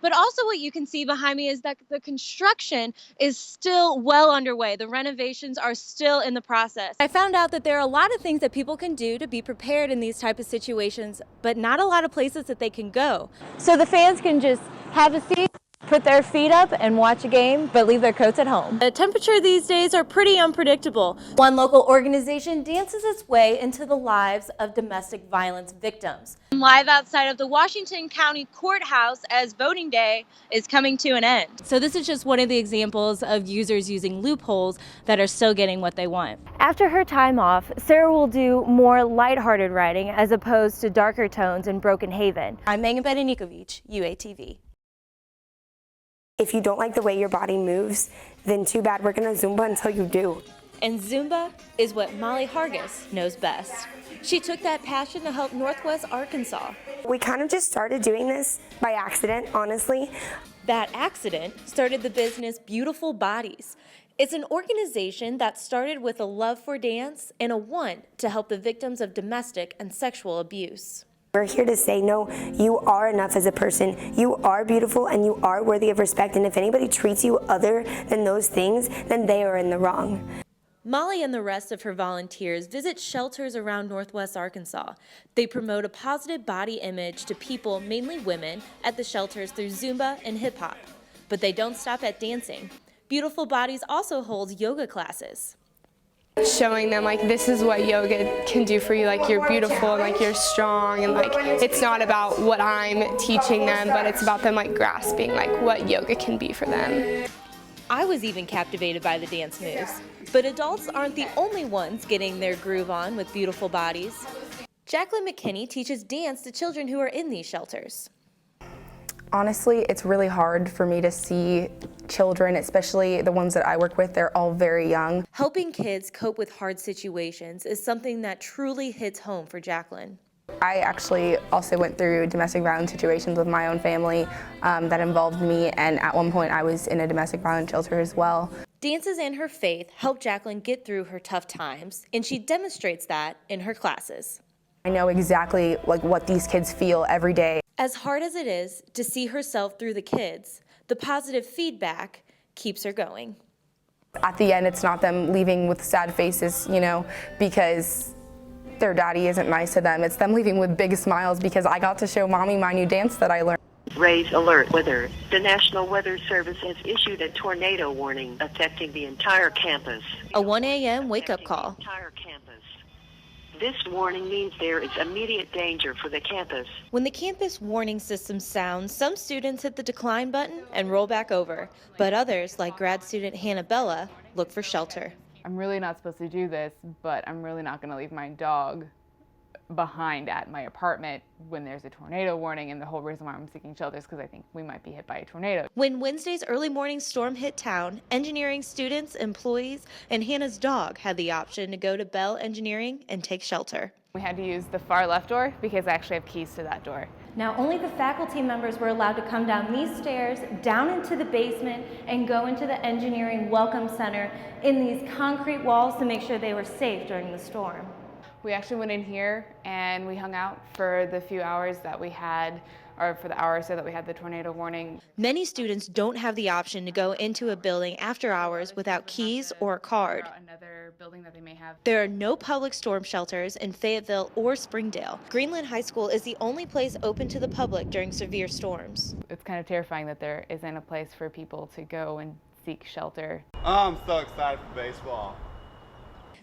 But also what you can see behind me is that the construction is still well underway. The renovations are still in the process. I found out that there are a lot of things that people can do to be prepared in these type of situations, but not a lot of places that they can go. So the fans can just have a seat, put their feet up and watch a game, but leave their coats at home. The temperature these days are pretty unpredictable. One local organization dances its way into the lives of domestic violence victims. I'm live outside of the Washington County Courthouse as voting day is coming to an end. So this is just one of the examples of users using loopholes that are still getting what they want. After her time off, Sarah will do more lighthearted writing as opposed to darker tones in Broken Haven. I'm Megan Benedikovic, UATV. If you don't like the way your body moves, then too bad, we're gonna Zumba until you do. And Zumba is what Molly Hargis knows best. She took that passion to help Northwest Arkansas. We kind of just started doing this by accident, honestly. That accident started the business Beautiful Bodies. It's an organization that started with a love for dance and a want to help the victims of domestic and sexual abuse. We're here to say, no, you are enough as a person. You are beautiful and you are worthy of respect. And if anybody treats you other than those things, then they are in the wrong. Molly and the rest of her volunteers visit shelters around Northwest Arkansas. They promote a positive body image to people, mainly women, at the shelters through Zumba and hip hop. But they don't stop at dancing. Beautiful Bodies also holds yoga classes. Showing them like this is what yoga can do for you, like you're beautiful and like you're strong, and like it's not about what I'm teaching them, but it's about them like grasping like what yoga can be for them. I was even captivated by the dance moves, but adults aren't the only ones getting their groove on with Beautiful Bodies. Jacqueline McKinney teaches dance to children who are in these shelters. Honestly, it's really hard for me to see children, especially the ones that I work with, they're all very young. Helping kids cope with hard situations is something that truly hits home for Jacqueline. I actually also went through domestic violence situations with my own family that involved me, and at one point I was in a domestic violence shelter as well. Dances and her faith help Jacqueline get through her tough times, and she demonstrates that in her classes. I know exactly like what these kids feel every day. As hard as it is to see herself through the kids, the positive feedback keeps her going. At the end, it's not them leaving with sad faces, you know, because their daddy isn't nice to them. It's them leaving with big smiles because I got to show mommy my new dance that I learned. Raise alert weather. The National Weather Service has issued a tornado warning affecting the entire campus. A 1 a.m. wake-up call. This warning means there is immediate danger for the campus. When the campus warning system sounds, some students hit the decline button and roll back over, but others, like grad student Hannah Bella, look for shelter. I'm really not supposed to do this, but I'm really not going to leave my dog behind at my apartment when there's a tornado warning, and the whole reason why I'm seeking shelter is because I think we might be hit by a tornado. When Wednesday's early morning storm hit town, engineering students, employees, and Hannah's dog had the option to go to Bell Engineering and take shelter. We had to use the far left door because I actually have keys to that door. Now, only the faculty members were allowed to come down these stairs, down into the basement, and go into the Engineering Welcome Center in these concrete walls to make sure they were safe during the storm. We actually went in here and we hung out for the few hours that we had, or for the hour or so that we had the tornado warning. Many students don't have the option to go into a building after hours without keys or a card. Another building that they may have. There are no public storm shelters in Fayetteville or Springdale. Greenland High School is the only place open to the public during severe storms. It's kind of terrifying that there isn't a place for people to go and seek shelter. I'm so excited for baseball.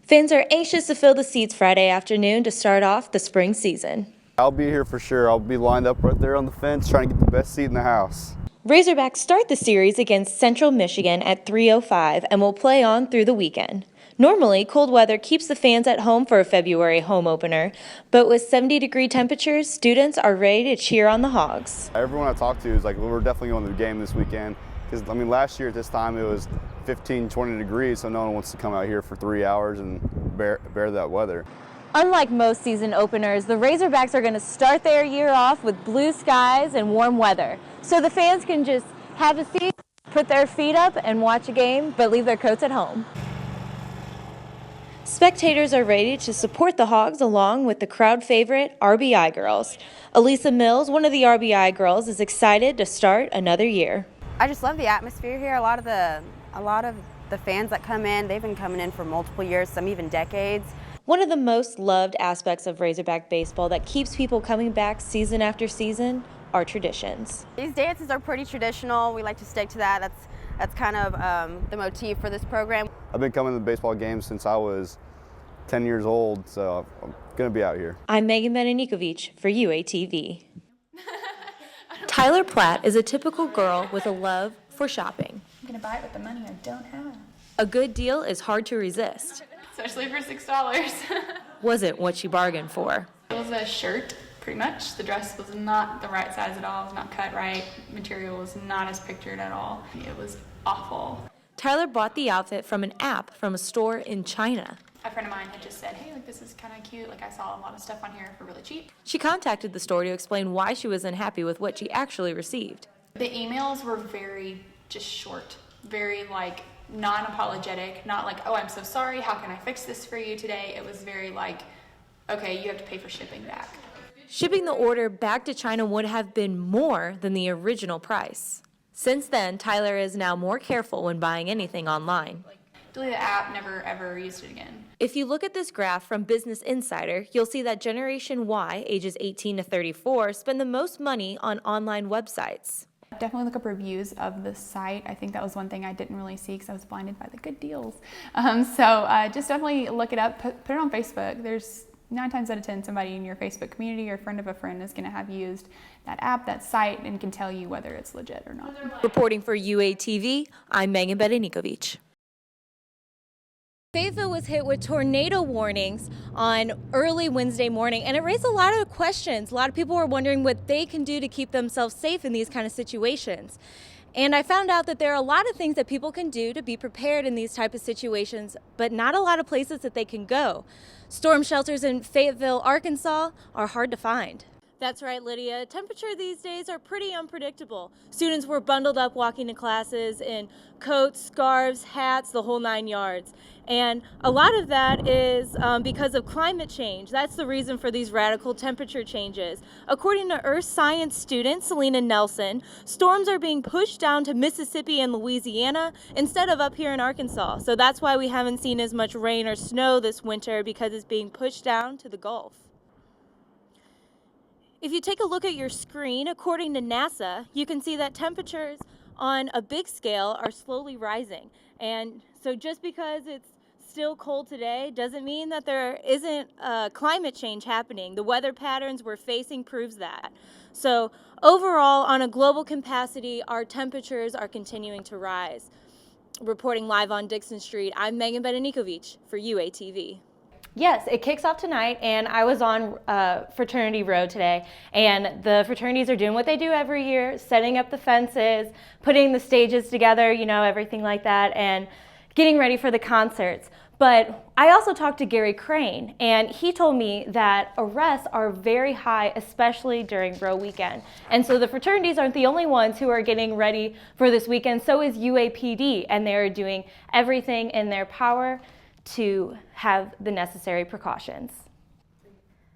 Fans are anxious to fill the seats Friday afternoon to start off the spring season. I'll be here for sure. I'll be lined up right there on the fence trying to get the best seat in the house. Razorbacks start the series against Central Michigan at 3:05 and will play on through the weekend. Normally, cold weather keeps the fans at home for a February home opener, but with 70-degree temperatures, students are ready to cheer on the Hogs. Everyone I talk to is like, we're definitely going to the game this weekend. Because, I mean, last year at this time it was 15, 20 degrees, so no one wants to come out here for 3 hours and bear that weather. Unlike most season openers, the Razorbacks are going to start their year off with blue skies and warm weather. So the fans can just have a seat, put their feet up and watch a game, but leave their coats at home. Spectators are ready to support the Hogs along with the crowd favorite RBI girls. Elisa Mills, one of the RBI girls, is excited to start another year. I just love the atmosphere here. A lot of the fans that come in, they've been coming in for multiple years, some even decades. One of the most loved aspects of Razorback baseball that keeps people coming back season after season are traditions. These dances are pretty traditional. We like to stick to that. That's kind of the motif for this program. I've been coming to the baseball games since I was 10 years old, so I'm going to be out here. I'm Megan Benanikovic for UATV. Tyler Platt is a typical girl with a love for shopping. I'm going to buy it with the money I don't have. A good deal is hard to resist. Especially for $6. Wasn't what she bargained for. It was a shirt, pretty much. The dress was not the right size at all. It was not cut right. Material was not as pictured at all. It was awful. Tyler bought the outfit from an app from a store in China. A friend of mine had just said, hey, like, this is kind of cute. Like, I saw a lot of stuff on here for really cheap. She contacted the store to explain why she was unhappy with what she actually received. The emails were very just short, very like non-apologetic, not like, oh, I'm so sorry, how can I fix this for you today? It was very like, okay, you have to pay for shipping back. Shipping the order back to China would have been more than the original price. Since then, Tyler is now more careful when buying anything online. Delete the app, never ever used it again. If you look at this graph from Business Insider, you'll see that Generation Y, ages 18 to 34, spend the most money on online websites. Definitely look up reviews of the site. I think that was one thing I didn't really see because I was blinded by the good deals. Just definitely look it up, put it on Facebook. There's 9 times out of 10 somebody in your Facebook community or a friend of a friend is going to have used that app, that site, and can tell you whether it's legit or not. Reporting for UATV, I'm Megan Benanikovic. Fayetteville was hit with tornado warnings on early Wednesday morning, and it raised a lot of questions. A lot of people were wondering what they can do to keep themselves safe in these kind of situations. And I found out that there are a lot of things that people can do to be prepared in these type of situations, but not a lot of places that they can go. Storm shelters in Fayetteville, Arkansas are hard to find. That's right, Lydia. Temperature these days are pretty unpredictable. Students were bundled up walking to classes in coats, scarves, hats, the whole 9 yards. And a lot of that is because of climate change. That's the reason for these radical temperature changes. According to earth science student Selena Nelson, storms are being pushed down to Mississippi and Louisiana instead of up here in Arkansas. So that's why we haven't seen as much rain or snow this winter, because it's being pushed down to the Gulf. If you take a look at your screen, according to NASA, you can see that temperatures on a big scale are slowly rising. And so just because it's still cold today doesn't mean that there isn't climate change happening. The weather patterns we're facing proves that. So overall, on a global capacity, our temperatures are continuing to rise. Reporting live on Dixon Street, I'm Megan Benanikovic for UATV. Yes, it kicks off tonight, and I was on Fraternity Row today, and the fraternities are doing what they do every year, setting up the fences, putting the stages together, you know, everything like that, and getting ready for the concerts. But I also talked to Gary Crane, and he told me that arrests are very high, especially during Row weekend. And so the fraternities aren't the only ones who are getting ready for this weekend, so is UAPD, and they're doing everything in their power to have the necessary precautions.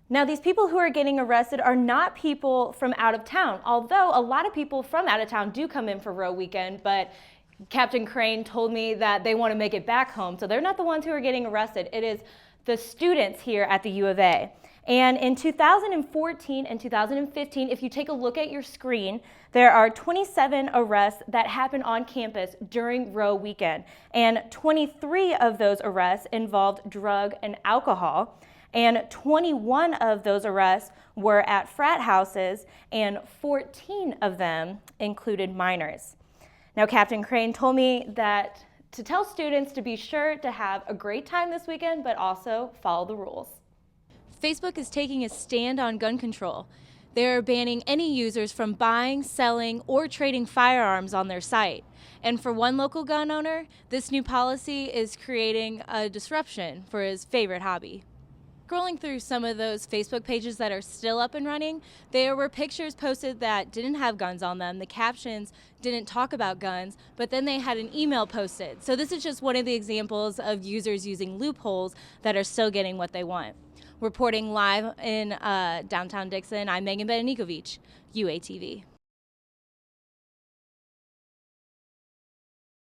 Now, these people who are getting arrested are not people from out of town, although a lot of people from out of town do come in for Row weekend, but Captain Crane told me that they want to make it back home, so they're not the ones who are getting arrested. It is the students here at the U of A. And in 2014 and 2015, if you take a look at your screen, there are 27 arrests that happened on campus during Row weekend. And 23 of those arrests involved drug and alcohol. And 21 of those arrests were at frat houses, and 14 of them included minors. Now, Captain Crane told me that to tell students to be sure to have a great time this weekend, but also follow the rules. Facebook is taking a stand on gun control. They're banning any users from buying, selling, or trading firearms on their site. And for one local gun owner, this new policy is creating a disruption for his favorite hobby. scrolling through some of those Facebook pages that are still up and running, there were pictures posted that didn't have guns on them. The captions didn't talk about guns, but then they had an email posted. So this is just one of the examples of users using loopholes that are still getting what they want. Reporting live in downtown Dixon, I'm Megan Benedikovic, UATV.